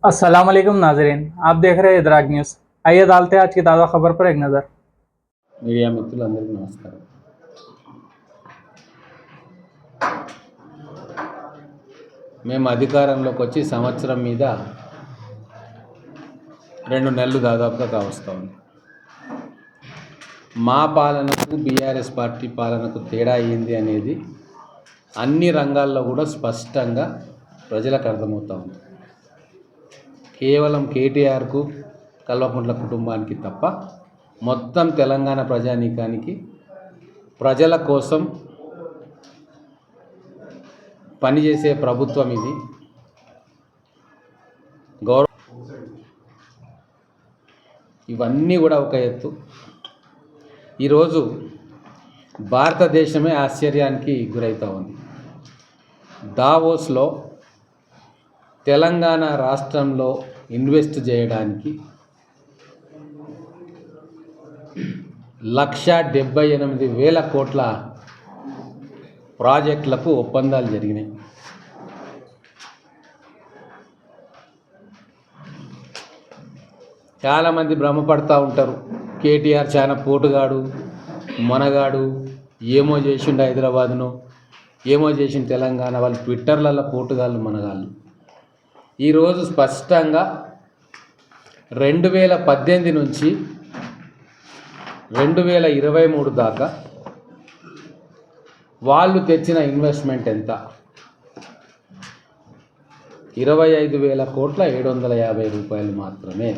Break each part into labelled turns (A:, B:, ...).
A: अस्सलाम वालेकुम नाजरीन, आप देख रहे हैं इदराक न्यूज़। आइए डालते हैं आज की ताज़ा खबर पर एक नज़र।
B: మీడియా మిత్రులందరికీ నమస్కారం. మేము అధికారంలోకి వచ్చి సంవత్సరం మీద 2 నెలలు దాదాపుగా కావస్తా ఉంది. మా పాలనకు బీఆర్ఎస్ పార్టీ పాలనకు తేడా ఏంది అనేది అన్ని రంగాల్లో కూడా స్పష్టంగా ప్రజలకు అర్థమవుతా ఉంది. కేవలం కేటీఆర్కు కల్వకుంట్ల కుటుంబానికి తప్ప మొత్తం తెలంగాణ ప్రజానీకానికి ప్రజల కోసం పనిచేసే ప్రభుత్వం ఇది. ఇవన్నీ కూడా ఒక ఎత్తు. ఈరోజు భారతదేశమే ఆశ్చర్యానికి గురవుతూ ఉంది. దావోస్లో తెలంగాణ రాష్ట్రంలో ఇన్వెస్ట్ చేయడానికి 1,78,000 కోట్ల ప్రాజెక్టులకు ఒప్పందాలు జరిగినాయి. చాలామంది భ్రమపడతా ఉంటారు, కేటీఆర్ చాలా పోటుగాడు, మొనగాడు, ఏమో చేసిండు హైదరాబాదును, ఏమో చేసిండు తెలంగాణ. వాళ్ళు ట్విట్టర్లలో పోటుగాళ్ళు, మొనగాళ్ళు. ఈరోజు స్పష్టంగా 2018 నుంచి 2023 దాకా వాళ్ళు తెచ్చిన ఇన్వెస్ట్మెంట్ ఎంత? 25,000 కోట్ల 750 రూపాయలు మాత్రమే.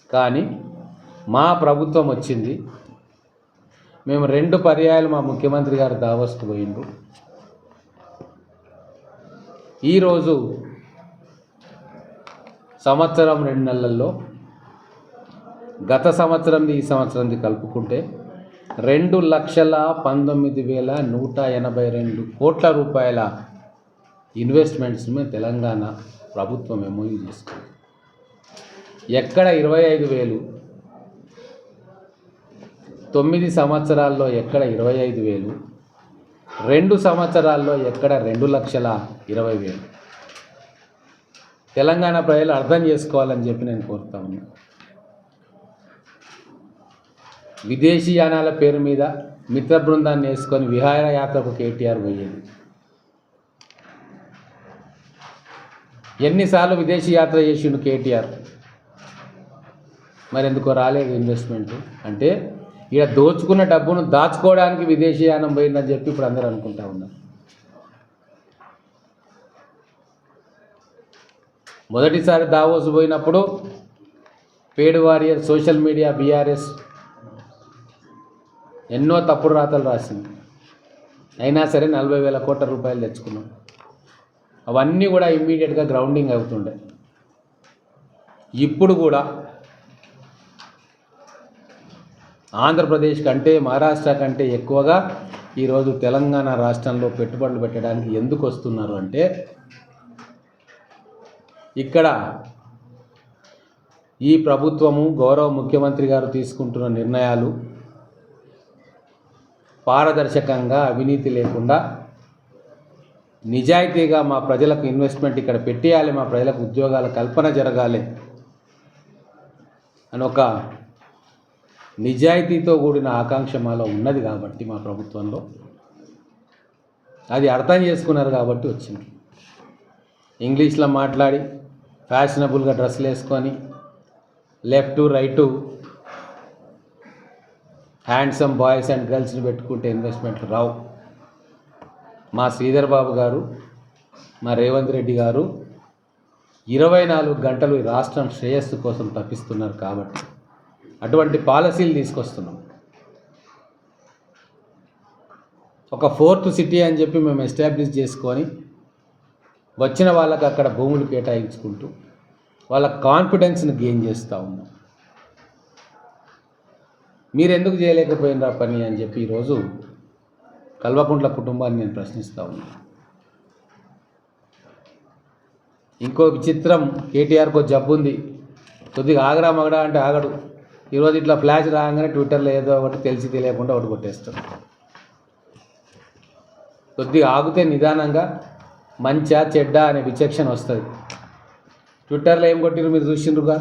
B: కానీ మా ప్రభుత్వం వచ్చింది, మేము 2 పర్యాయాలు మా ముఖ్యమంత్రి గారు దావోస్కు పోయిండ్రు. ఈరోజు సంవత్సరం 2 నెలల్లో గత సంవత్సరంది ఈ సంవత్సరంది కలుపుకుంటే 2,19,182 కోట్ల రూపాయల ఇన్వెస్ట్మెంట్స్ మేము తెలంగాణ ప్రభుత్వం ఎంఓయూ చేసుకుంది. ఎక్కడ 25,000, 9 సంవత్సరాల్లో ఎక్కడ 25,000, 2 సంవత్సరాల్లో ఎక్కడ 2,20,000. తెలంగాణ ప్రజలు అర్థం చేసుకోవాలని చెప్పి నేను కోరుతా ఉన్నా. విదేశీయానాల పేరు మీద మిత్ర బృందాన్ని వేసుకొని విహారయాత్రకు కేటీఆర్ పోయేది. ఎన్నిసార్లు విదేశీ యాత్ర చేసిండు కేటీఆర్, మరి ఎందుకో రాలేదు ఇన్వెస్ట్మెంట్? అంటే ఇక దోచుకున్న డబ్బును దాచుకోవడానికి విదేశీయానం పోయిందని చెప్పి ఇప్పుడు అందరూ అనుకుంటా ఉన్నారు. మొదటిసారి దావోస్ పోయినప్పుడు పేడ్ వారియర్ సోషల్ మీడియా బీఆర్ఎస్ ఎన్నో తప్పుడు రాతలు రాసింది. అయినా సరే 40,000 కోట్ల రూపాయలు తెచ్చుకున్నాం. అవన్నీ కూడా ఇమ్మీడియట్గా గ్రౌండింగ్ అవుతుండే. ఇప్పుడు కూడా ఆంధ్రప్రదేశ్ కంటే మహారాష్ట్ర కంటే ఎక్కువగా ఈరోజు తెలంగాణ రాష్ట్రంలో పెట్టుబడులు పెట్టడానికి ఎందుకు వస్తున్నారు అంటే, ఇక్కడ ఈ ప్రభుత్వము గౌరవ ముఖ్యమంత్రి గారు తీసుకుంటున్న నిర్ణయాలు పారదర్శకంగా, అవినీతి లేకుండా నిజాయితీగా మా ప్రజలకు ఇన్వెస్ట్మెంట్ ఇక్కడ పెట్టేయాలి, మా ప్రజలకు ఉద్యోగాల కల్పన జరగాలి అని ఒక నిజాయితీతో కూడిన ఆకాంక్ష మాలో ఉన్నది కాబట్టి మా ప్రభుత్వంలో అది అర్థం చేసుకున్నారు కాబట్టి వచ్చింది. ఇంగ్లీష్లో మాట్లాడి ఫ్యాషనబుల్గా డ్రెస్సులు వేసుకొని left right handsome boys and గర్ల్స్ని పెట్టుకుంటే ఇన్వెస్ట్మెంట్లు రావు. మా శ్రీధర్ బాబు గారు, మా రేవంత్ రెడ్డి గారు 24 గంటలు ఈ రాష్ట్రం శ్రేయస్సు కోసం తప్పిస్తున్నారు కాబట్టి అటువంటి పాలసీలు తీసుకొస్తున్నాం. ఒక 4th సిటీ అని చెప్పి మేము ఎస్టాబ్లిష్ చేసుకొని వచ్చిన వాళ్ళకి అక్కడ భూములు కేటాయించుకుంటూ వాళ్ళ కాన్ఫిడెన్స్ని గెయిన్ చేస్తూ ఉన్నాం. మీరు ఎందుకు చేయలేకపోయినరా పని అని చెప్పి ఈరోజు కల్వకుంట్ల కుటుంబాన్ని నేను ప్రశ్నిస్తూ ఉన్నాను. ఇంకో విచిత్రం, కేటీఆర్కో జబ్బు ఉంది, కొద్దిగా ఆగరా మగడా అంటే ఆగడు. ఈరోజు ఇట్లా ఫ్లాష్ రాగానే ట్విట్టర్లో ఏదో ఒకటి తెలిసి తెలియకుండా ఒకటి కొట్టేస్తాడు. కొద్దిగా ఆగితే నిదానంగా మంచా చెడ్డ అనే విచక్షణ వస్తుంది. ట్విట్టర్లో ఏం కొట్టిరు మీరు చూసిండ్రుగా.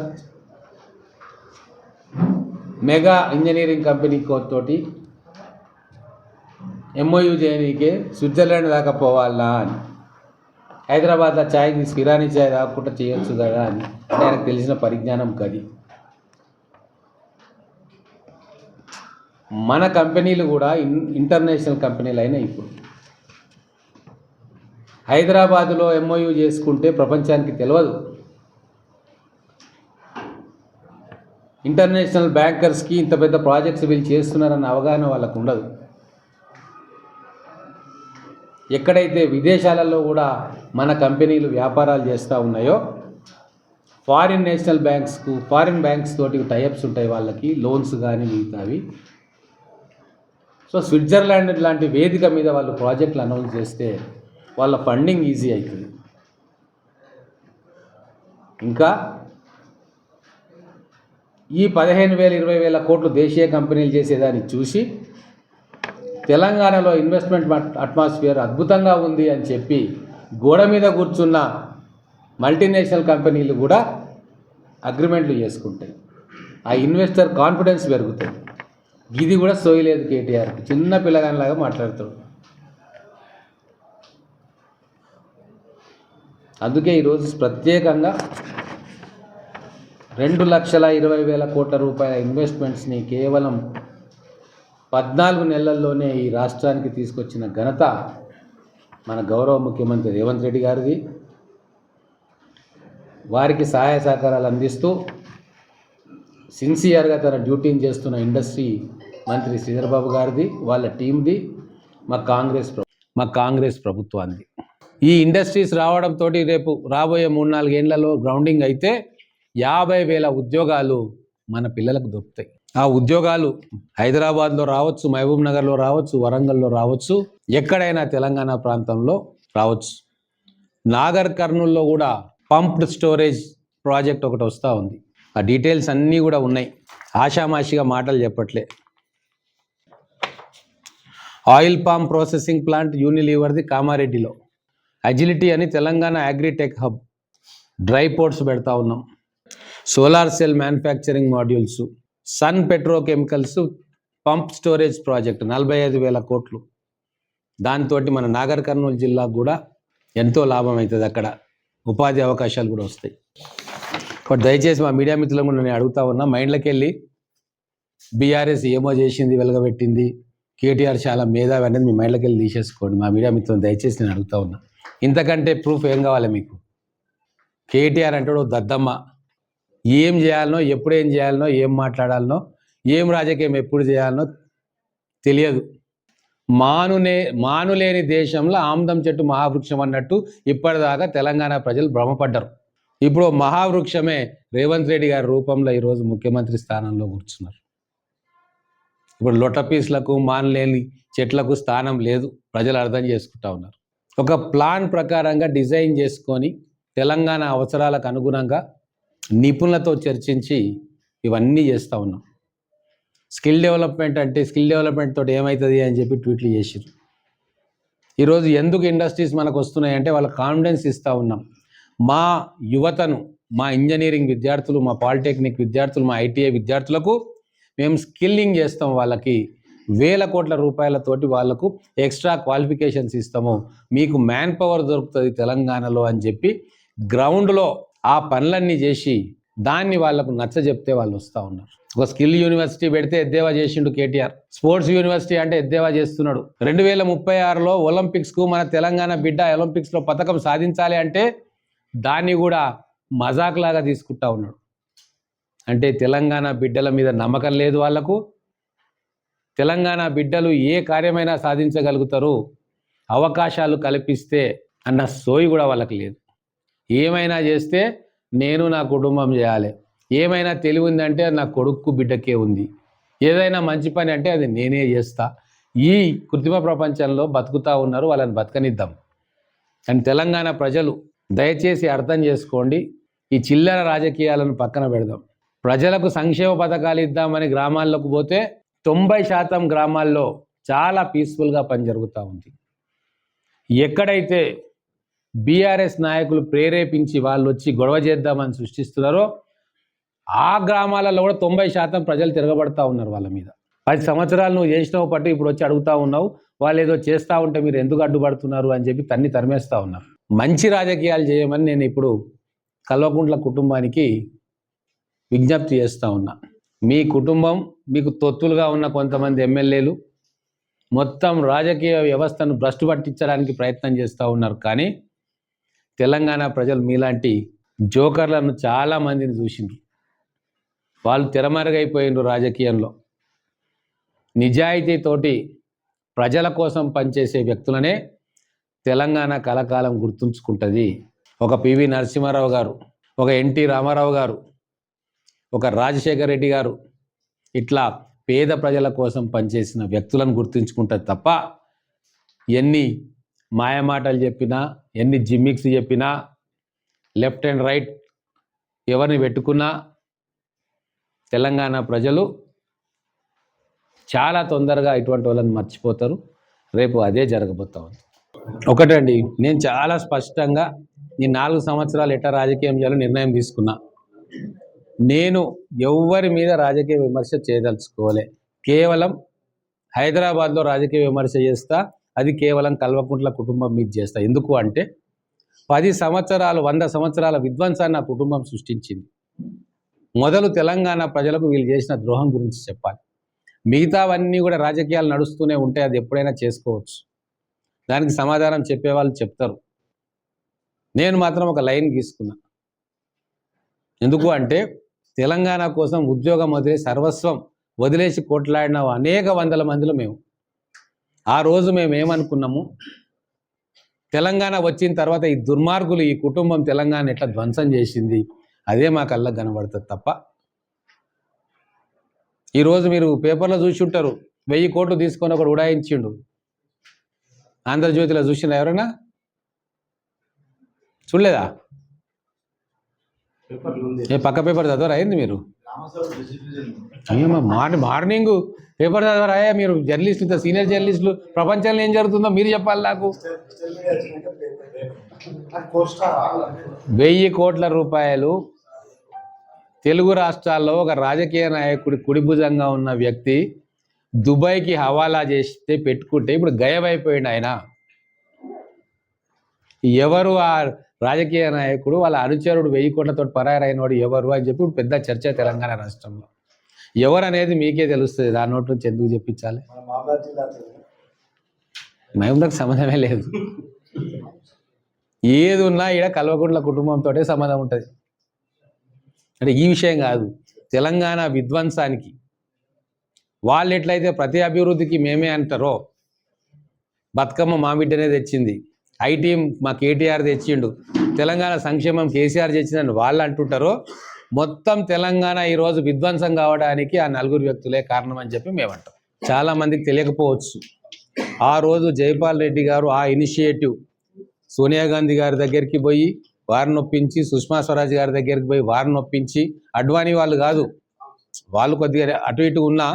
B: మెగా ఇంజనీరింగ్ కంపెనీ తోటి ఎంఓయూ చేయనీకే స్విట్జర్లాండ్ దాకా పోవాలా అని, హైదరాబాద్లో ఛాయ్ తీసి ఇరానీ ఛాయ్ తాగకుండా చేయొచ్చు కదా అని. ఆయనకు తెలిసిన పరిజ్ఞానం కది. మన కంపెనీలు కూడా ఇంటర్నేషనల్ కంపెనీలు అయినా ఇప్పుడు హైదరాబాదులో ఎంఓయూ చేసుకుంటే ప్రపంచానికి తెలియదు. ఇంటర్నేషనల్ బ్యాంకర్స్కి ఇంత పెద్ద ప్రాజెక్ట్స్ వీళ్ళు చేస్తున్నారన్న అవగాహన వాళ్ళకు ఉండదు. ఎక్కడైతే విదేశాలలో కూడా మన కంపెనీలు వ్యాపారాలు చేస్తూ ఉన్నాయో ఫారిన్ బ్యాంక్స్ తోటి టైఅప్స్ ఉంటాయి వాళ్ళకి, లోన్స్ కానీ మిగతావి. సో స్విట్జర్లాండ్ లాంటి వేదిక మీద వాళ్ళు ప్రాజెక్టులు అనౌన్స్ చేస్తే వాళ్ళ ఫండింగ్ ఈజీ అవుతుంది. ఇంకా ఈ 15,000 20,000 కోట్లు దేశీయ కంపెనీలు చేసేదాన్ని చూసి తెలంగాణలో ఇన్వెస్ట్మెంట్ అట్మాస్ఫియర్ అద్భుతంగా ఉంది అని చెప్పి గోడ మీద కూర్చున్న మల్టీనేషనల్ కంపెనీలు కూడా అగ్రిమెంట్లు చేసుకుంటాయి. ఆ ఇన్వెస్టర్ కాన్ఫిడెన్స్ పెరుగుతుంది. ఇది కూడా సోయలేదు కేటీఆర్కి. చిన్న పిల్లగానిలాగా మాట్లాడతాడు. అందుకే ఈరోజు ప్రత్యేకంగా 2,20,000 కోట్ల రూపాయల ఇన్వెస్ట్మెంట్స్ని కేవలం 14 నెలల్లోనే ఈ రాష్ట్రానికి తీసుకొచ్చిన ఘనత మన గౌరవ ముఖ్యమంత్రి రేవంత్ రెడ్డి గారిది. వారికి సహాయ సహకారాలు అందిస్తూ సిన్సియర్గా తన డ్యూటీని చేస్తున్న ఇండస్ట్రీ మంత్రి శ్రీధర్ బాబు గారిది, వాళ్ళ టీంది, మా కాంగ్రెస్ ప్రభుత్వాన్ని. ఈ ఇండస్ట్రీస్ రావడంతో రేపు రాబోయే 3-4 ఏళ్లలో గ్రౌండింగ్ అయితే 50,000 ఉద్యోగాలు మన పిల్లలకు దొరుకుతాయి. ఆ ఉద్యోగాలు హైదరాబాద్లో రావచ్చు, మహబూబ్ నగర్లో రావచ్చు, వరంగల్లో రావచ్చు, ఎక్కడైనా తెలంగాణ ప్రాంతంలో రావచ్చు. నాగర్ కర్నూల్లో కూడా పంప్డ్ స్టోరేజ్ ప్రాజెక్ట్ ఒకటి వస్తూ ఉంది. ఆ డీటెయిల్స్ అన్నీ కూడా ఉన్నాయి. ఆషామాషిగా మాటలు చెప్పట్లే. ఆయిల్ పామ్ ప్రాసెసింగ్ ప్లాంట్ యూనిలీవర్ది కామారెడ్డిలో, అజిలిటీ అని Telangana agritech hub, dry ports పెడతా ఉన్నాం. Solar cell manufacturing modules, Sun Petrochemicals pump storage project 45,000 కోట్లు. దాంతో మన నాగర్ కర్నూలు జిల్లాకు కూడా ఎంతో లాభం అవుతుంది. అక్కడ ఉపాధి అవకాశాలు కూడా వస్తాయి. బట్ దయచేసి మా మీడియా మిత్రులను కూడా నేను అడుగుతా ఉన్నా, మైండ్లోకి వెళ్ళి బీఆర్ఎస్ ఏమో చేసింది, వెలగబెట్టింది, కేటీఆర్ చాలా మేధావి అనేది మీ మైండ్లోకి వెళ్ళి తీసేసుకోండి. మా మీడియా మిత్రులను దయచేసి నేను అడుగుతా ఉన్నా. ఇంతకంటే ప్రూఫ్ ఏం కావాలి మీకు? కేటీఆర్ అంటే దద్దమ్మ. ఏం చేయాలనో, ఎప్పుడు ఏం చేయాలనో, ఏం మాట్లాడాలనో, ఏం రాజకీయం ఎప్పుడు చేయాలనో తెలియదు. మానులేని దేశంలో ఆమ్దం చెట్టు మహావృక్షం అన్నట్టు ఇప్పటిదాకా తెలంగాణ ప్రజలు భ్రమపడ్డారు. ఇప్పుడు మహావృక్షమే రేవంత్ రెడ్డి గారి రూపంలో ఈరోజు ముఖ్యమంత్రి స్థానంలో కూర్చున్నారు. ఇప్పుడు లొట్టపీస్లకు, మానలేని చెట్లకు స్థానం లేదు. ప్రజలు అర్థం చేసుకుంటా ఉన్నారు. ఒక ప్లాన్ ప్రకారంగా డిజైన్ చేసుకొని తెలంగాణ అవసరాలకు అనుగుణంగా నిపుణులతో చర్చించి ఇవన్నీ చేస్తూ ఉన్నాం. స్కిల్ డెవలప్మెంట్ తోటి ఏమవుతుంది అని చెప్పి ట్వీట్లు చేసిరు. ఈరోజు ఎందుకు ఇండస్ట్రీస్ మనకు వస్తున్నాయంటే వాళ్ళ కాన్ఫిడెన్స్ ఇస్తూ ఉన్నాం. మా యువతను, మా ఇంజనీరింగ్ విద్యార్థులు, మా పాలిటెక్నిక్ విద్యార్థులు, మా ఐటీఐ విద్యార్థులకు మేము స్కిల్లింగ్ చేస్తాం. వాళ్ళకి 1,000 కోట్ల రూపాయలతోటి వాళ్ళకు ఎక్స్ట్రా క్వాలిఫికేషన్స్ ఇస్తాము. మీకు మ్యాన్ పవర్ దొరుకుతుంది తెలంగాణలో అని చెప్పి గ్రౌండ్లో ఆ పనులన్నీ చేసి దాన్ని వాళ్ళకు నచ్చజెప్తే వాళ్ళు వస్తూ ఉన్నారు. ఒక స్కిల్ యూనివర్సిటీ పెడితే ఎద్దేవా చేసిండు కేటీఆర్. స్పోర్ట్స్ యూనివర్సిటీ అంటే ఎద్దేవా చేస్తున్నాడు. 2036లో ఒలింపిక్స్కు మన తెలంగాణ బిడ్డ ఒలింపిక్స్లో పథకం సాధించాలి అంటే దాన్ని కూడా మజాక్ లాగా తీసుకుంటా ఉన్నాడు. అంటే తెలంగాణ బిడ్డల మీద నమ్మకం లేదు వాళ్లకు. తెలంగాణ బిడ్డలు ఏ కార్యమైనా సాధించగలుగుతారు అవకాశాలు కల్పిస్తే అన్న సోయి కూడా వాళ్ళకి లేదు. ఏమైనా చేస్తే నేను నా కుటుంబం చేయాలి, ఏమైనా తెలివి ఉందంటే నా కొడుకు బిడ్డకే ఉంది, ఏదైనా మంచి పని అంటే అది నేనే చేస్తా. ఈ కృత్రిమ ప్రపంచంలో బతుకుతూ ఉన్నారు. వాళ్ళని బతకనిద్దాం. అండ్ తెలంగాణ ప్రజలు దయచేసి అర్థం చేసుకోండి. ఈ చిల్లర రాజకీయాలను పక్కన పెడదాం. ప్రజలకు సంక్షేమ పథకాలు ఇద్దామని గ్రామాల్లోకి పోతే 90% గ్రామాల్లో చాలా పీస్ఫుల్గా పని జరుగుతూ ఉంది. ఎక్కడైతే బీఆర్ఎస్ నాయకులు ప్రేరేపించి వాళ్ళు వచ్చి గొడవ చేద్దామని సృష్టిస్తున్నారో ఆ గ్రామాలలో కూడా 90% ప్రజలు తిరగబడతా ఉన్నారు వాళ్ళ మీద. 10 సంవత్సరాలు నువ్వు చేసినావు పట్టు ఇప్పుడు వచ్చి అడుగుతా ఉన్నావు, వాళ్ళు ఏదో చేస్తూ ఉంటే మీరు ఎందుకు అడ్డుపడుతున్నారు అని చెప్పి తరిమేస్తూ ఉన్నారు. మంచి రాజకీయాలు చేయమని నేను ఇప్పుడు కల్వకుంట్ల కుటుంబానికి విజ్ఞప్తి చేస్తూ ఉన్నా. మీ కుటుంబం, మీకు తొత్తులుగా ఉన్న కొంతమంది ఎమ్మెల్యేలు మొత్తం రాజకీయ వ్యవస్థను భ్రష్టు పట్టించడానికి ప్రయత్నం చేస్తూ ఉన్నారు. కానీ తెలంగాణ ప్రజలు మీలాంటి జోకర్లను చాలామందిని చూసిండ్రు. వాళ్ళు తెరమరుగైపోయిండ్రు రాజకీయంలో. నిజాయితీతోటి ప్రజల కోసం పనిచేసే వ్యక్తులనే తెలంగాణ కలకాలం గుర్తుంచుకుంటుంది. ఒక పివి నరసింహారావు గారు, ఒక ఎన్టీ రామారావు గారు, ఒక రాజశేఖర రెడ్డి గారు ఇట్లా పేద ప్రజల కోసం పనిచేసిన వ్యక్తులను గుర్తుంచుకుంటుంది తప్ప ఎన్ని మాయమాటలు చెప్పినా, ఎన్ని జిమ్మిక్స్ చెప్పినా, లెఫ్ట్ అండ్ రైట్ ఎవరిని పెట్టుకున్నా తెలంగాణ ప్రజలు చాలా తొందరగా ఇటువంటి వాళ్ళని మర్చిపోతారు. రేపు అదే జరగబోతా ఉంది. ఒకటండి, నేను చాలా స్పష్టంగా ఈ 4 సంవత్సరాలు ఎట్లా రాజకీయం చేయాలో నిర్ణయం తీసుకున్నా. నేను ఎవ్వరి మీద రాజకీయ విమర్శ చేయదలుచుకోలే. కేవలం హైదరాబాద్లో రాజకీయ విమర్శ చేస్తా, అది కేవలం కల్వకుంట్ల కుటుంబం మీద చేస్తా. ఎందుకు అంటే 10 సంవత్సరాలు 100 సంవత్సరాల విధ్వంసాన్ని నా కుటుంబం సృష్టించింది. మొదలు తెలంగాణ ప్రజలకు వీళ్ళు చేసిన ద్రోహం గురించి చెప్పాలి. మిగతావన్నీ కూడా రాజకీయాలు నడుస్తూనే ఉంటాయి, అది ఎప్పుడైనా చేసుకోవచ్చు. దానికి సమాధానం చెప్పేవాళ్ళు చెప్తారు. నేను మాత్రం ఒక లైన్ గీసుకున్నా. ఎందుకు అంటే తెలంగాణ కోసం ఉద్యోగం వదిలేసి సర్వస్వం వదిలేసి కొట్లాడిన అనేక వందల మందిలో మేము. ఆ రోజు మేము ఏమనుకున్నాము, తెలంగాణ వచ్చిన తర్వాత ఈ దుర్మార్గులు, ఈ కుటుంబం తెలంగాణ ఎట్లా ధ్వంసం చేసింది, అదే మా కళ్ళకు కనబడుతుంది తప్ప. ఈరోజు మీరు పేపర్లో చూసి ఉంటారు, 1000 కోట్లు తీసుకొని ఒకడు ఉడాయించిండు. ఆంధ్రజ్యోతిలో చూసినా ఎవరైనా? చూడలేదా? పక్క పేపర్ చదవరా అయింది మీరు? అయ్యమ్మా, మార్నింగ్ పేపర్ చదవరా మీరు? జర్నలిస్టులు, సీనియర్ జర్నలిస్టులు, ప్రపంచంలో ఏం జరుగుతుందో మీరు చెప్పాలి నాకు. 1000 కోట్ల రూపాయలు తెలుగు రాష్ట్రాల్లో ఒక రాజకీయ నాయకుడి కుడిభుజంగా ఉన్న వ్యక్తి దుబాయ్కి హవాలా చేస్తే పెట్టుకుంటే ఇప్పుడు గయమైపోయింది ఆయన. ఎవరు ఆ రాజకీయ నాయకుడు, వాళ్ళ అనుచరుడు 1000 కోట్లతో పరారైనవాడు ఎవరు అని చెప్పి పెద్ద చర్చ తెలంగాణ రాష్ట్రంలో. ఎవరు అనేది మీకే తెలుస్తుంది, దాని నోటి నుంచి ఎందుకు చెప్పించాలి? మహబూబ్నగర్కి సంబంధమే లేదు. ఏది ఉన్నా ఈడ కల్వకుంట్ల కుటుంబంతో సంబంధం ఉంటుంది. అంటే ఈ విషయం కాదు, తెలంగాణ విధ్వంసానికి వాళ్ళు ఎట్లయితే ప్రతి అభివృద్ధికి మేమే అంటారో, బతుకమ్మ మా బిడ్డనే తెచ్చింది, ఐటీ మా కేటీఆర్ తెచ్చిండు, తెలంగాణ సంక్షేమం కేసీఆర్ తెచ్చిందని వాళ్ళు అంటుంటారో, మొత్తం తెలంగాణ ఈరోజు విధ్వంసం కావడానికి ఆ 4 వ్యక్తులే కారణం అని చెప్పి మేమంటాం. చాలామందికి తెలియకపోవచ్చు, ఆ రోజు జైపాల్ రెడ్డి గారు ఆ ఇనిషియేటివ్ సోనియా గాంధీ గారి దగ్గరికి పోయి వారిని నొప్పించి, సుష్మా స్వరాజ్ గారి దగ్గరికి పోయి వారిని నొప్పించి, అడ్వానీ వాళ్ళు కాదు, వాళ్ళు కొద్దిగా అటు ఇటు ఉన్నా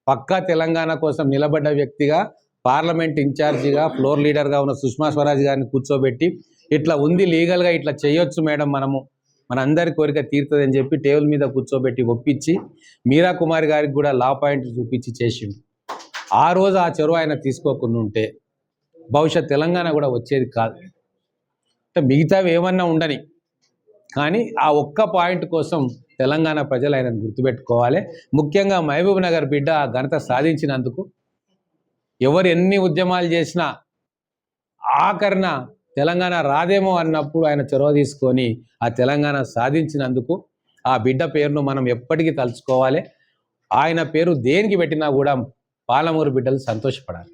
B: పక్కా తెలంగాణ కోసం నిలబడ్డ వ్యక్తిగా, పార్లమెంట్ ఇన్ఛార్జిగా, ఫ్లోర్ లీడర్గా ఉన్న సుష్మా స్వరాజ్ గారిని కూర్చోబెట్టి ఇట్లా ఉంది లీగల్గా, ఇట్లా చేయొచ్చు మేడం, మనందరి కోరిక తీరుతుంది అని చెప్పి టేబుల్ మీద కూర్చోబెట్టి ఒప్పించి మీరా కుమారి గారికి కూడా లా పాయింట్ చూపించి చేసిండు. ఆ రోజు ఆ చెరువు ఆయన తీసుకోకుండా ఉంటే బహుశా తెలంగాణ కూడా వచ్చేది కాదు. అంటే మిగతావి ఏమన్నా ఉండని, కానీ ఆ ఒక్క పాయింట్ కోసం తెలంగాణ ప్రజలు ఆయనను గుర్తుపెట్టుకోవాలి. ముఖ్యంగా మహబూబ్ నగర్ బిడ్డ ఆ ఘనత సాధించినందుకు ఎవరు ఎన్ని ఉద్యమాలు చేసినా ఆఖరణ తెలంగాణ రాదేమో అన్నప్పుడు ఆయన చొరవ తీసుకొని ఆ తెలంగాణ సాధించినందుకు ఆ బిడ్డ పేరును మనం ఎప్పటికీ తలుచుకోవాలి. ఆయన పేరు దేనికి పెట్టినా కూడా పాలమూరు బిడ్డలు సంతోషపడాలి.